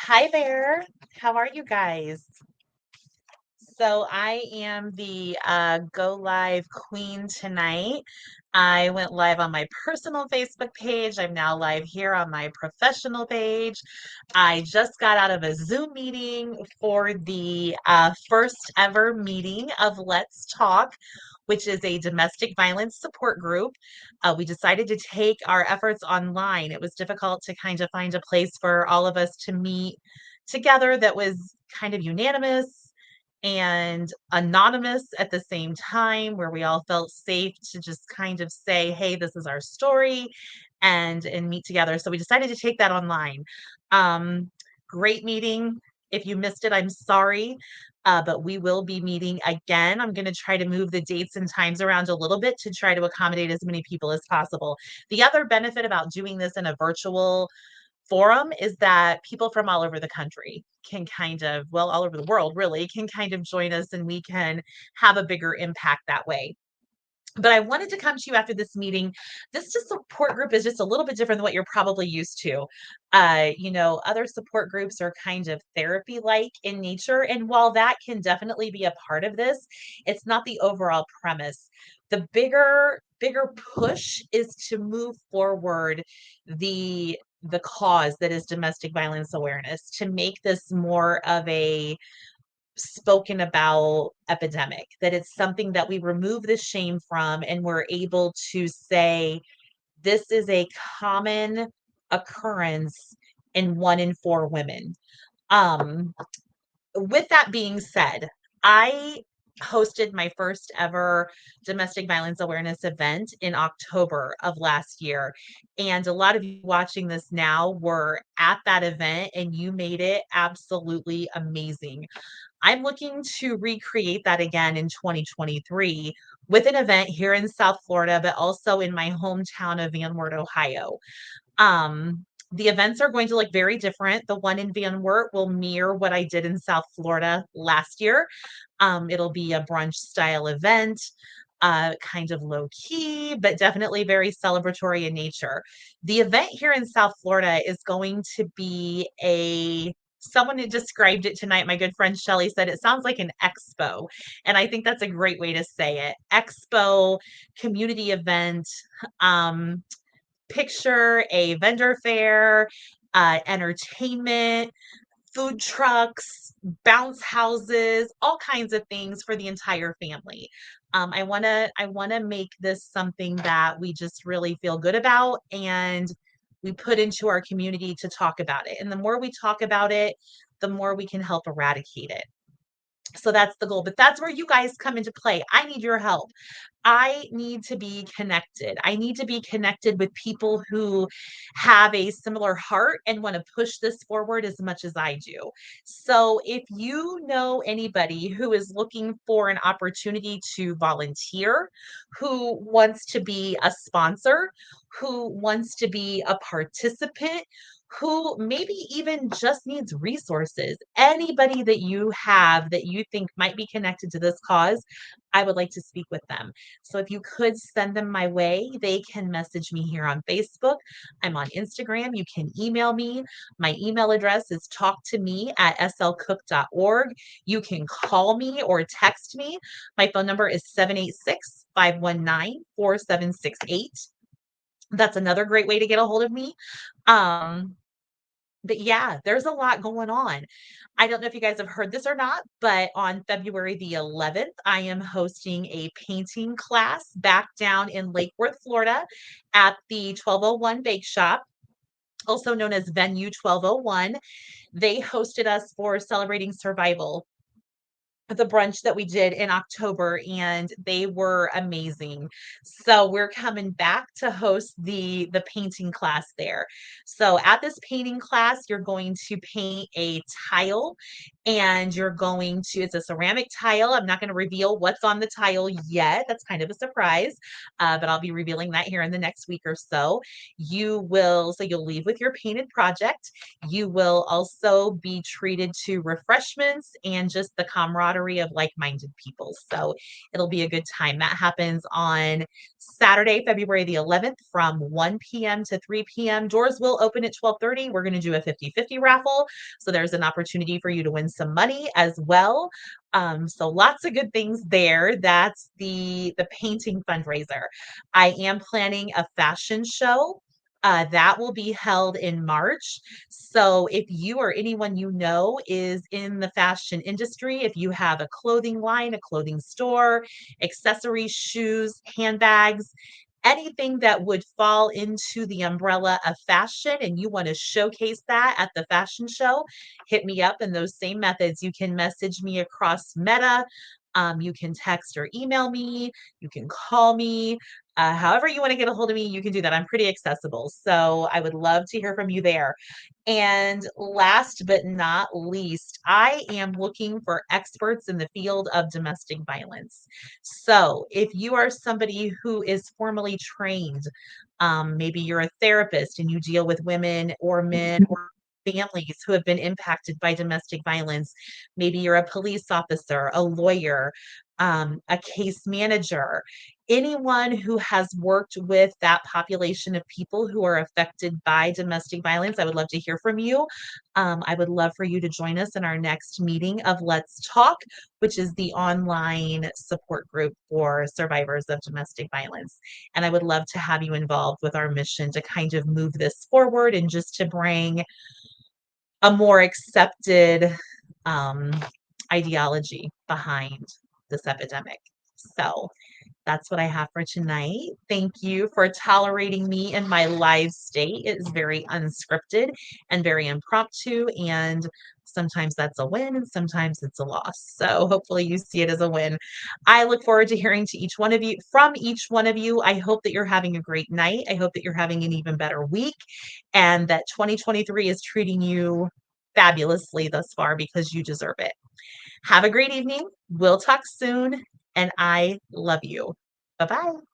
Hi there. How are you guys? So I am the Go Live Queen tonight. I went live on my personal Facebook page. I'm now live here on my professional page. I just got out of a Zoom meeting for the first ever meeting of Let's Talk, which is a domestic violence support group. We decided to take our efforts online. It was difficult to kind of find a place for all of us to meet together that was kind of unanimous and anonymous at the same time, where we all felt safe to just kind of say, hey, this is our story, and meet together. So we decided to take that online. um, Great meeting. If you missed it, I'm sorry. But we will be meeting again. I'm going to try to move the dates and times around a little bit to try to accommodate as many people as possible. The other benefit about doing this in a virtual forum is that people from all over the country can kind of, well, all over the world really, can kind of join us and we can have a bigger impact that way. But I wanted to come to you after this meeting. This just support group is just a little bit different than what you're probably used to. Other support groups are kind of therapy like in nature. And while that can definitely be a part of this, it's not the overall premise. The bigger push is to move forward the cause that is domestic violence awareness, to make this more of a spoken about epidemic, that it's something that we remove the shame from and we're able to say this is a common occurrence in 1 in 4 women. Um, with that being said, I hosted my first ever domestic violence awareness event in October of last year. And a lot of you watching this now were at that event and you made it absolutely amazing. I'm looking to recreate that again in 2023 with an event here in South Florida, but also in my hometown of Van Wert, Ohio. The events are going to look very different. The one in Van Wert will mirror what I did in South Florida last year. It'll be a brunch style event, kind of low key, but definitely very celebratory in nature. The event here in South Florida is going to be someone who described it tonight. My good friend Shelly said it sounds like an expo. And I think that's a great way to say it. Expo, community event. Um, Picture a vendor fair, entertainment, food trucks, bounce houses, all kinds of things for the entire family. I want to make this something that we just really feel good about and we put into our community to talk about it. And the more we talk about it, the more we can help eradicate it. So that's the goal. But that's where you guys come into play. I need your help. I need to be connected. I need to be connected with people who have a similar heart and want to push this forward as much as I do. So if you know anybody who is looking for an opportunity to volunteer, who wants to be a sponsor, who wants to be a participant, who maybe even just needs resources, anybody that you have that you think might be connected to this cause, I would like to speak with them. So if you could send them my way, they can message me here on Facebook. I'm on Instagram. You can email me. My email address is talktome@slcook.org. You can call me or text me. My phone number is 786-519-4768. That's another great way to get a hold of me. Um, but yeah, there's a lot going on. I don't know if you guys have heard this or not, but on February the 11th, I am hosting a painting class back down in Lake Worth, Florida at the 1201 Bake Shop, also known as Venue 1201. They hosted us for celebrating survival, the brunch that we did in October, and they were amazing. So we're coming back to host the painting class there. So at this painting class, you're going to paint a tile and you're going to, it's a ceramic tile. I'm not going to reveal what's on the tile yet. That's kind of a surprise. But I'll be revealing that here in the next week or so. You'll leave with your painted project. You will also be treated to refreshments and just the camaraderie camaraderie of like-minded people. So it'll be a good time. That happens on Saturday, February the 11th from 1 p.m. to 3 p.m. Doors will open at 12:30. We're going to do a 50-50 raffle. So there's an opportunity for you to win some money as well. So lots of good things there. That's the painting fundraiser. I am planning a fashion show. That will be held in March. So if you or anyone you know is in the fashion industry, if you have a clothing line, a clothing store, accessories, shoes, handbags, anything that would fall into the umbrella of fashion and you want to showcase that at the fashion show, hit me up in those same methods. You can message me across Meta. You can text or email me. You can call me. However you want to get a hold of me, you can do that. I'm pretty accessible. So I would love to hear from you there. And last but not least, I am looking for experts in the field of domestic violence. So if you are somebody who is formally trained, maybe you're a therapist and you deal with women or men or families who have been impacted by domestic violence. Maybe you're a police officer, a lawyer, a case manager, anyone who has worked with that population of people who are affected by domestic violence. I would love to hear from you. I would love for you to join us in our next meeting of Let's Talk, which is the online support group for survivors of domestic violence. And I would love to have you involved with our mission to kind of move this forward and just to bring a more accepted um, ideology behind this epidemic. So that's what I have for tonight. Thank you for tolerating me in my live state. It is very unscripted and very impromptu, and sometimes that's a win and sometimes it's a loss. So hopefully you see it as a win. I look forward to hearing to each one of you from each one of you. I hope that you're having a great night. I hope that you're having an even better week and that 2023 is treating you fabulously thus far because you deserve it. Have a great evening. We'll talk soon, and I love you. Bye bye.